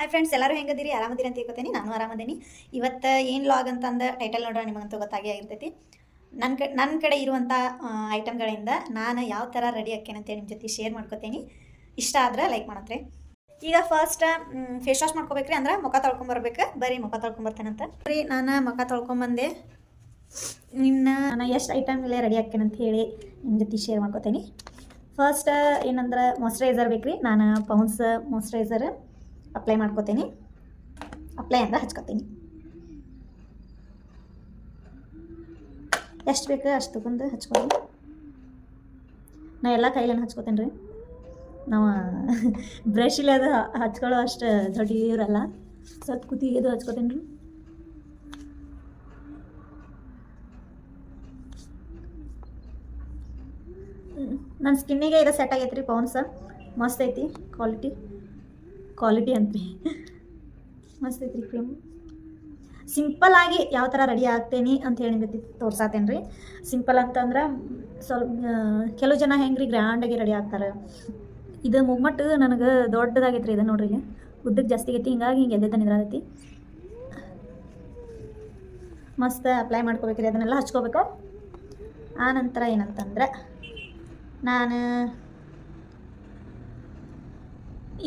Hi friends, ಎಲ್ಲರೂ ಹೆಂಗದಿರಿ? ಆರಾಮದಿರಿ ಅಂತ ತಿಳ್ಕೊತೀನಿ. ನಾನು ಆರಾಮದೇನಿ. ಇವತ್ತು ಏನು ಲಾಗ್ ಅಂತಂದು ಟೈಟಲ್ ನೋಡ್ರೆ ನಿಮಗಂತೂ ಗೊತ್ತಾಗೇ ಆಗಿರ್ತೈತಿ. ನನ್ನ ಕಡೆ ಇರುವಂಥ ಐಟಮ್ಗಳಿಂದ ನಾನು ಯಾವ ಥರ ರೆಡಿ ಆಕ್ಕೇನಂತೇಳಿ ನಿಮ್ಮ ಜೊತೆ ಶೇರ್ ಮಾಡ್ಕೊತೀನಿ. ಇಷ್ಟ ಆದ್ರೆ ಲೈಕ್ ಮಾಡತ್ರಿ. ಈಗ ಫಸ್ಟ್ ಫೇಸ್ ವಾಶ್ ಮಾಡ್ಕೋಬೇಕ್ರಿ, ಅಂದ್ರೆ ಮುಖ ತೊಳ್ಕೊಂಬರ್ಬೇಕು. ಬರೀ ಮುಖ ತೊಳ್ಕೊಂಬರ್ತೇನಂತ ರೀ. ನಾನು ಮುಖ ತೊಳ್ಕೊಂಬಂದೆ. ನಾನು ಎಷ್ಟು ಐಟಮ್ ಇಲ್ಲೇ ರೆಡಿ ಆಕ್ಕೇನಂತ ಹೇಳಿ ನಿಮ್ಮ ಜೊತೆ ಶೇರ್ ಮಾಡ್ಕೋತೀನಿ. ಫಸ್ಟ್ ಏನಂದ್ರೆ ಮಾಯ್ಶ್ಚರೈಸರ್ ಬೇಕು ರೀ. ನಾನು ಪೌನ್ಸ್ ಮಾಯ್ಶ್ಚರೈಸರ್ ಅಪ್ಲೈ ಮಾಡ್ಕೋತೀನಿ. ಅಪ್ಲೈ ಅಂದ್ರೆ ಹಚ್ಕೋತೀನಿ. ಎಷ್ಟು ಬೇಕು ಅಷ್ಟು ತಗೊಂಡು ಹಚ್ಕೊಂಡು ನಾ ಎಲ್ಲ ಕೈಲೇನು ಹಚ್ಕೋತೇನೆ ರೀ. ನಾವು ಬ್ರಷ್ ಇಲ್ಲ ಅದು ಹಚ್ಕೊಳ್ಳೋ ಅಷ್ಟು ದೊಡ್ಡ ಇರಲ್ಲ. ಸ್ವಲ್ಪ ಕುತ್ತಿಗೆ ಅದು ಹಚ್ಕೋತೇನೆ ರೀ. ನನ್ನ ಸ್ಕಿನ್ನಿಗೆ ಇದು ಸೆಟ್ ಆಗೈತೆ ರೀ. ಪೌನ್ಸ್ ಮಸ್ತ್ ಐತಿ. ಕ್ವಾಲಿಟಿ ಅಂತ್ರಿ ಮಸ್ತ್ ಐತ್ರಿ ಕ್ರೀಮ್. ಸಿಂಪಲ್ ಆಗಿ ಯಾವ ಥರ ರೆಡಿ ಆಗ್ತೇನೆ ಅಂತ ಹೇಳಿ ಗೊತ್ತಿ ತೋರ್ಸಾತೇನೆ ರೀ. ಸಿಂಪಲ್ ಅಂತಂದ್ರೆ ಸ್ವಲ್ಪ ಕೆಲವು ಜನ ಹೆಂಗೆ ರೀ ಗ್ರ್ಯಾಂಡಾಗಿ ರೆಡಿ ಆಗ್ತಾರೆ. ಇದು ಮುಗ್ಮಟ್ಟು ನನಗೆ ದೊಡ್ಡದಾಗೈತೆ ರೀ. ಇದು ನೋಡ್ರಿ, ಇಲ್ಲಿ ಉದ್ದಕ್ಕೆ ಜಾಸ್ತಿ ಆಗೈತಿ. ಹಿಂಗಾಗಿ ಹಿಂಗೆ ಎದ್ದೆ ನಿಂದ್ರಾಗೈತಿ. ಮಸ್ತ್ ಅಪ್ಲೈ ಮಾಡ್ಕೋಬೇಕ್ರಿ. ಅದನ್ನೆಲ್ಲ ಹಚ್ಕೋಬೇಕು. ಆ ನಂತರ ಏನಂತಂದ್ರೆ ನಾನು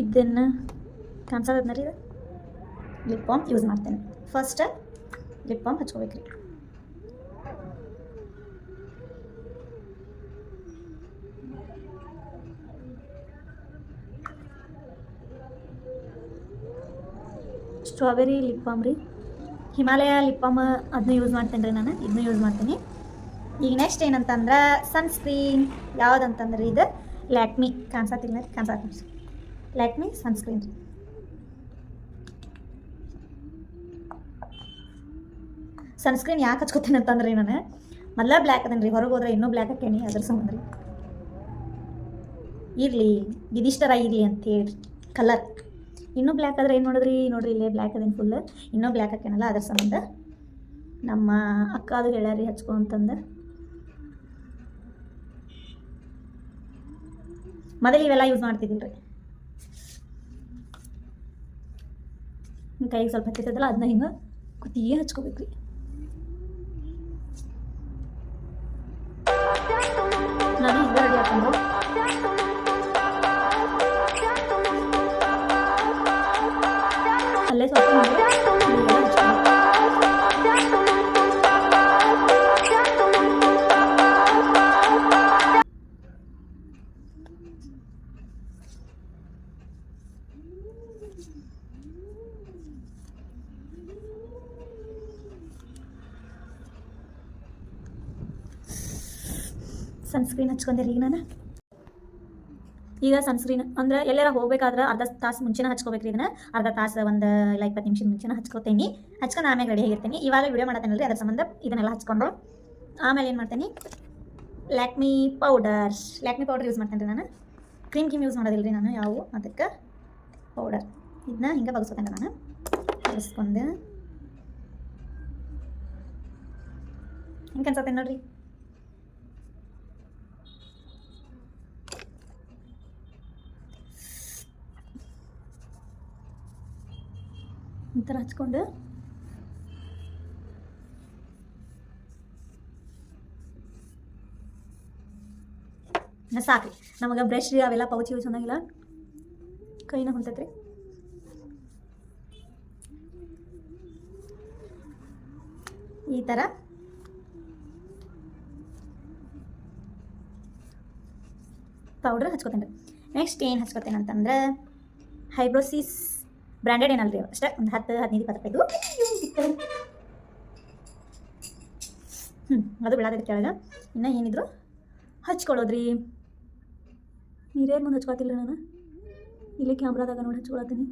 ಇದನ್ನು ಕಾಣಿಸೋದನ್ನ ರೀ, ಲಿಪ್ ಬಾಮ್ ಯೂಸ್ ಮಾಡ್ತೇನೆ. ಫಸ್ಟ್ ಲಿಪ್ ಬಾಮ್ ಹಚ್ಕೋಬೇಕ್ರಿ. ಸ್ಟ್ರಾಬೆರಿ ಲಿಪ್ ಬಾಮ್ ರೀ, ಹಿಮಾಲಯ ಲಿಪ್ ಬಾಮ್ ಅದನ್ನ ಯೂಸ್ ಮಾಡ್ತೇನೆ ರೀ. ನಾನು ಇದನ್ನ ಯೂಸ್ ಮಾಡ್ತೀನಿ. ಈಗ ನೆಕ್ಸ್ಟ್ ಏನಂತಂದ್ರೆ ಸನ್ಸ್ಕ್ರೀನ್. ಯಾವುದಂತಂದ್ರೆ ಇದು ಲ್ಯಾಕ್ಮಿ. ಕಾಣಿಸತ್ತಿಲ್ಲ ರೀ? ಲ್ಯಾಕ್ಮಿ ಸನ್ಸ್ಕ್ರೀನ್ ರೀ. ಸನ್ಸ್ಕ್ರೀನ್ ಯಾಕೆ ಹಚ್ಕೋತೀನಿ ಅಂತಂದ್ರೆ ನಾನು ಮೊದಲ ಬ್ಲ್ಯಾಕ್ ಅದೇನು ರೀ, ಹೊರಗೆ ಹೋದ್ರೆ ಇನ್ನೂ ಬ್ಲ್ಯಾಕ್ ಹಾಕೇನಿ. ಅದ್ರ ಸಂಬಂಧ ರೀ ಇರಲಿ, ಇದಿಷ್ಟರ ಇರಲಿ ಅಂತೇಳಿ ಕಲರ್. ಇನ್ನೂ ಬ್ಲ್ಯಾಕ್ ಆದ್ರೆ ಏನು ನೋಡಿದ್ರಿ? ನೋಡ್ರಿ, ಇಲ್ಲೇ ಬ್ಲ್ಯಾಕ್ ಅದೇನು ಫುಲ್. ಇನ್ನೂ ಬ್ಲ್ಯಾಕ್ ಹಾಕೇನಲ್ಲ, ಅದ್ರ ಸಂಬಂಧ ನಮ್ಮ ಅಕ್ಕ ಅದು ಹೇಳ್ಯಾರಿ ಹಚ್ಕೊ ಅಂತಂದು. ಮೊದಲು ಇವೆಲ್ಲ ಯೂಸ್ ಮಾಡ್ತಿದ್ದಿಲ್ಲ ರೀ. ಕೈಗೆ ಸ್ವಲ್ಪ ಹಚ್ಚಿರ್ತದಲ್ಲ, ಅದನ್ನ ಹಿಂಗೆ ಕುತ್ತಿಗೆ ಹಚ್ಕೋಬೇಕು ರೀ. ನಾನು ಹಿಂಗೆ ರೆಡಿ ಹಾಕೊಂಡು ಅಲ್ಲೇ ಸ್ವಲ್ಪ ಸನ್ಸ್ಕ್ರೀನ್ ಹಚ್ಕೊಂಡೆ ಈಗ ನಾನು. ಈಗ ಸನ್ಸ್ಕ್ರೀನ್ ಅಂದ್ರೆ ಎಲ್ಲಾರ ಹೋಗ್ಬೇಕಾದ್ರೆ ಅರ್ಧ ತಾಸು ಮುಂಚೆನೇ ಹಚ್ಕೋಬೇಕ್ರಿ. ಇದನ್ನ ಅರ್ಧ ತಾಸು ಒಂದು ಇಲ್ಲ 20 ನಿಮಿಷದ ಮುಂಚೆನೇ ಹಚ್ಕೋತೀನಿ. ಹಚ್ಕೊಂಡು ಆಮೇಲೆ ರೆಡಿ ಆಗಿರ್ತೀನಿ. ಇವಾಗ ವಿಡಿಯೋ ಮಾಡತ್ತೇನಲ್ರಿ, ಅದ್ರ ಸಂಬಂಧ ಇದನ್ನೆಲ್ಲ ಹಚ್ಕೊಂಡು ಆಮೇಲೆ ಏನು ಮಾಡ್ತೀನಿ, ಲ್ಯಾಕ್ಮಿ ಪೌಡರ್ ಯೂಸ್ ಮಾಡ್ತೇನೆ ರೀ. ನಾನು ಕ್ರೀಮ್ ಯೂಸ್ ಮಾಡೋದಿಲ್ಲ ರೀ ನಾನು ಯಾವ. ಅದಕ್ಕೆ ಪೌಡರ್ ಇದನ್ನ ಹಿಂಗೆ ಬಗ್ಸ್ಕೊತೇನೆ ನಾನು. ಬಗ್ಸ್ಕೊಂಡು ಹಿಂಗೆ ಅನ್ಸತ್ತೇನೆ ನೋಡ್ರಿ. ಈ ಥರ ಹಚ್ಕೊಂಡು ಸಾಕ್ರಿ. ನಮಗೆ ಬ್ರಷ್ ರೀ ಅವೆಲ್ಲ ಪೌಚ್ ಯೂಸ್ ಅನ್ನೋಂಗಿಲ್ಲ. ಕೈನ ಹೊಂತೈತ್ರಿ. ಈ ಥರ ಪೌಡ್ರ್ ಹಚ್ಕೋತೇನೆ ರೀ. ನೆಕ್ಸ್ಟ್ ಏನು ಹಚ್ಕೋತೇನೆ ಅಂತಂದ್ರೆ ಹೈಬ್ರೋಸಿಸ್ ಬ್ರ್ಯಾಂಡೆಡ್ ಏನಲ್ರಿ, ಅಷ್ಟೇ ಒಂದು 10-15 ರೂಪಾಯಿದು. ಅದು ಬೆಳಗ್ಗೆ ಕೆಳಗೆ ಇನ್ನೂ ಏನಿದ್ರು ಹಚ್ಕೊಳ್ಳೋದ್ರಿ. ನೀರೇನು ಮುಂದೆ ಹಚ್ಕೊತಿಲ್ಲ ರೀ. ನಾನು ಇಲ್ಲೇ ಕ್ಯಾಮ್ರಾದಾಗ ನೋಡಿ ಹಚ್ಕೊಳತ್ತೀನಿ.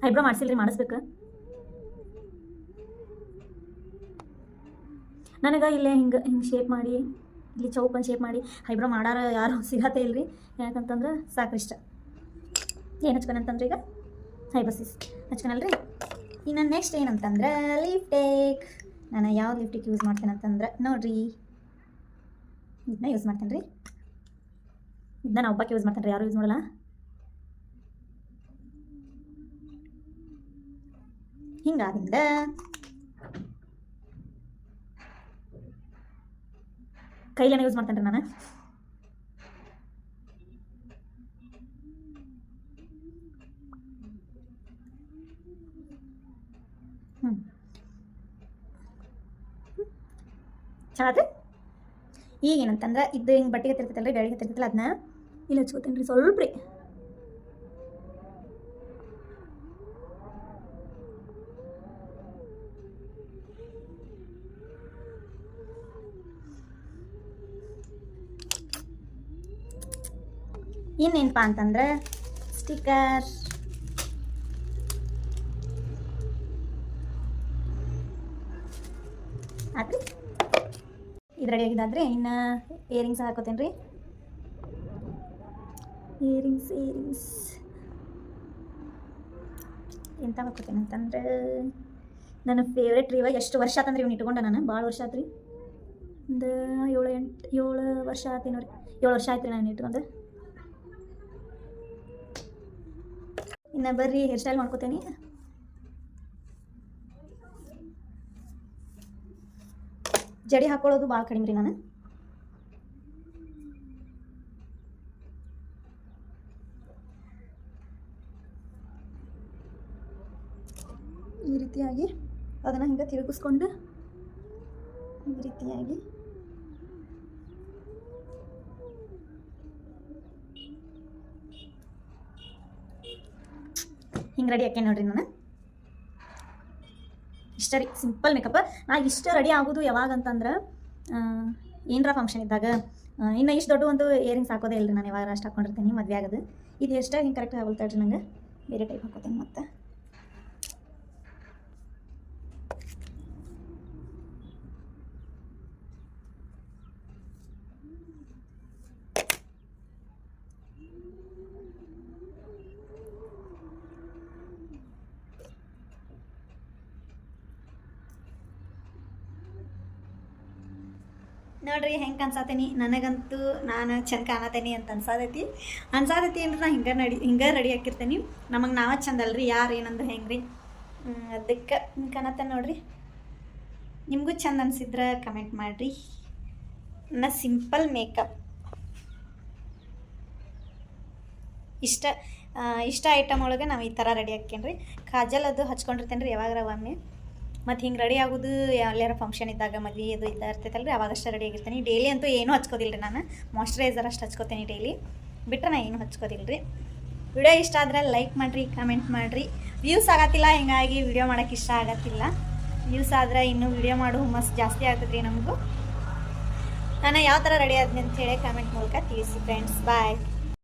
ಐಬ್ರೋ ಮಾಡಿಸಿಲ್ರಿ, ಮಾಡಿಸ್ಬೇಕು. ನನಗೆ ಇಲ್ಲೇ ಹಿಂಗೆ ಶೇಪ್ ಮಾಡಿ ಇಲ್ಲಿ ಚೌಕನ್ ಶೇಪ್ ಮಾಡಿ ಐಬ್ರೋ ಮಾಡಾರ ಯಾರು ಸಿಗತ್ತೆ ಇಲ್ರಿ. ಯಾಕಂತಂದ್ರೆ ಸಾಕು ಇಷ್ಟ. ಏನು ಹಚ್ಕೊಂತಂದ್ರೆ ಈಗ ಹೈಬಸಿಸ್ ಹಚ್ಕೊನಲ್ರಿ. ಇನ್ನು ನೆಕ್ಸ್ಟ್ ಏನಂತಂದ್ರೆ ಲಿಪ್ಟೇಕ್. ನಾನು ಯಾವ ಲಿಪ್ಟಿಕ್ ಯೂಸ್ ಮಾಡ್ತೇನೆ ಅಂತಂದ್ರೆ ನೋಡಿರಿ, ಇದನ್ನ ಯೂಸ್ ಮಾಡ್ತೇನೆ ರೀ. ಇದನ್ನ ನಾನು ಒಬ್ಬಕ್ಕೆ ಯೂಸ್ ಮಾಡ್ತೇನೆ ರೀ, ಯಾರು ಯೂಸ್ ಮಾಡಲ್ಲ. ಹಿಂಗಾದಿಂದ ಕೈಲೇನೆ ಯೂಸ್ ಮಾಡ್ತೇನೆ ರೀ ನಾನು. ಚೆನ್ನಾದ್ರೆ ಈಗ ಏನಂತಂದ್ರೆ ಇದು ಹಿಂಗೆ ಬಟ್ಟೆಗೆ ಹತ್ತಿರ್ತೈತಲ್ಲ ರೀ, ಬೆಳಗ್ಗೆ ಹತ್ತಿರ್ತೈತಲ್ಲ, ಅದನ್ನ ಇಲ್ಲಿ ಹಚ್ಕೋತೀನಿ ರೀ ಸ್ವಲ್ಪ ರೀ. ಇನ್ನೇನಪ್ಪ ಅಂತಂದ್ರೆ ಸ್ಟಿಕ್ಕರ್. ಆತ್ರಿ ಇದು ರೆಡಿ ಆಗಿದ್ದಾದ್ರೆ ಇನ್ನು ಇಯರಿಂಗ್ಸ್ ಹಾಕೋತೇನೆ ರೀ. ಇಯರಿಂಗ್ಸ್ ಎಂತ ಹಾಕೋತೇನೆ ಅಂತಂದ್ರೆ ನನ್ನ ಫೇವ್ರೇಟ್ ರೀ. ಇವಾಗ ಎಷ್ಟು ವರ್ಷ ಆತಂದ್ರೆ ಇವ್ನು ಇಟ್ಕೊಂಡೆ ನಾನು, ಭಾಳ ವರ್ಷ ಆತ್ರಿ. ಒಂದು 7 ವರ್ಷ ಆಯ್ತು ನೋಡ್ರಿ. 7 ವರ್ಷ ಆಯ್ತು ರೀ ನಾನು ಇಟ್ಕೊಂಡು. ಇನ್ನು ಬರ್ರಿ ಹೇರ್ ಸ್ಟೈಲ್ ಮಾಡ್ಕೋತೇನೆ. ಜಡಿ ಹಾಕೊಳ್ಳೋದು ಭಾಳ ಕಡಿಮೆ ರೀ ನಾನು. ಈ ರೀತಿಯಾಗಿ ಅದನ್ನು ಹಿಂಗೆ ತಿರುಗಿಸ್ಕೊಂಡು ಈ ರೀತಿಯಾಗಿ ಹಿಂಗೆ ರೆಡಿ ಹಾಕಿ ನೋಡ್ರಿ ನಾನು. ಇಷ್ಟ ರೀ ಸಿಂಪಲ್ ಮೇಕಪ್. ನಾ ಇಷ್ಟ ರೆಡಿ ಆಗೋದು ಯಾವಾಗ ಅಂತಂದ್ರೆ ಏನರ ಫಂಕ್ಷನ್ ಇದ್ದಾಗ. ಇನ್ನು ಇಷ್ಟು ದೊಡ್ಡ ಒಂದು ಇಯರಿಂಗ್ಸ್ ಹಾಕೋದೇ ಇಲ್ಲ ನಾನು, ಯಾವಾಗ ಅಷ್ಟು ಹಾಕೊಂಡಿರ್ತೀನಿ ಮದುವೆ ಆಗೋದು. ಇದು ಎಷ್ಟಾಗಿ ಹಿಂಗೆ ಕರೆಕ್ಟಾಗಿ ಆಗೋಲ್ತಾಳ್ರಿ ನಂಗೆ. ಬೇರೆ ಟೈಪ್ ಹಾಕೋತೀನಿ ಮತ್ತೆ. ನೋಡ್ರಿ ಹೆಂಗೆ ಅನ್ಸಾತೇನಿ. ನನಗಂತೂ ನಾನು ಚಂದ ಕಾಣತೇನಿ ಅಂತ ಅನ್ಸಾದೈತಿ ಅಂದ್ರೆ ನಾ ಹಿಂಗೆ ರೆಡಿ ಹಾಕಿರ್ತೇನೆ. ನಮಗೆ ನಾವೇ ಚಂದ ಅಲ್ರಿ, ಯಾರು ಏನಂದ್ರೆ ಹೆಂಗೆ ರೀ. ಅದಕ್ಕೆ ಹಿಂಗೆ ಕಾಣತ್ತೇನೆ ನೋಡ್ರಿ. ನಿಮಗೂ ಚಂದ ಅನಿಸಿದ್ರೆ ಕಮೆಂಟ್ ಮಾಡಿರಿ. ನನ್ನ ಸಿಂಪಲ್ ಮೇಕಪ್ ಇಷ್ಟ ಐಟಮ್ ಒಳಗೆ ನಾವು ಈ ಥರ ರೆಡಿ ಹಾಕ್ಯೇನ್ರಿ. ಕಾಜಲ್ ಅದು ಹಚ್ಕೊಂಡಿರ್ತೇನೆ ರೀ ಯಾವಾಗಾರ ಒಮ್ಮೆ. ಮತ್ತು ಹಿಂಗೆ ರೆಡಿ ಆಗೋದು ಎಲ್ಲಾರ ಫಂಕ್ಷನ್ ಇದ್ದಾಗ, ಮದುವೆ ಅದು ಇರ್ತೈತಲ್ಲ ರೀ, ಅವಾಗಷ್ಟೇ ರೆಡಿ ಆಗಿರ್ತೀನಿ. ಡೈಲಿ ಅಂತೂ ಏನೂ ಹಚ್ಕೋದಿಲ್ಲ ರೀ ನಾನು. ಮಾಯ್ಶ್ಚರೈಸರ್ ಅಷ್ಟು ಹಚ್ಕೋತೀನಿ ಡೈಲಿ, ಬಿಟ್ಟರೆ ನಾನು ಏನೂ ಹಚ್ಕೋದಿಲ್ಲ ರೀ. ವಿಡಿಯೋ ಇಷ್ಟ ಆದರೆ ಲೈಕ್ ಮಾಡಿರಿ, ಕಮೆಂಟ್ ಮಾಡಿರಿ. ವ್ಯೂಸ್ ಆಗತ್ತಿಲ್ಲ, ಹಿಂಗಾಗಿ ವಿಡಿಯೋ ಮಾಡೋಕ್ಕೆ ಇಷ್ಟ ಆಗತ್ತಿಲ್ಲ. ವ್ಯೂಸ್ ಆದರೆ ಇನ್ನೂ ವಿಡಿಯೋ ಮಾಡೋ ಹುಮ್ಮಸ್ ಜಾಸ್ತಿ ಆಗ್ತದೆ ರೀ ನಮಗೂ. ನಾನು ಯಾವ ಥರ ರೆಡಿ ಆದ್ನಿ ಅಂತ ಹೇಳಿ ಕಮೆಂಟ್ ಮೂಲಕ ತಿಳಿಸಿ ಫ್ರೆಂಡ್ಸ್. ಬಾಯ್.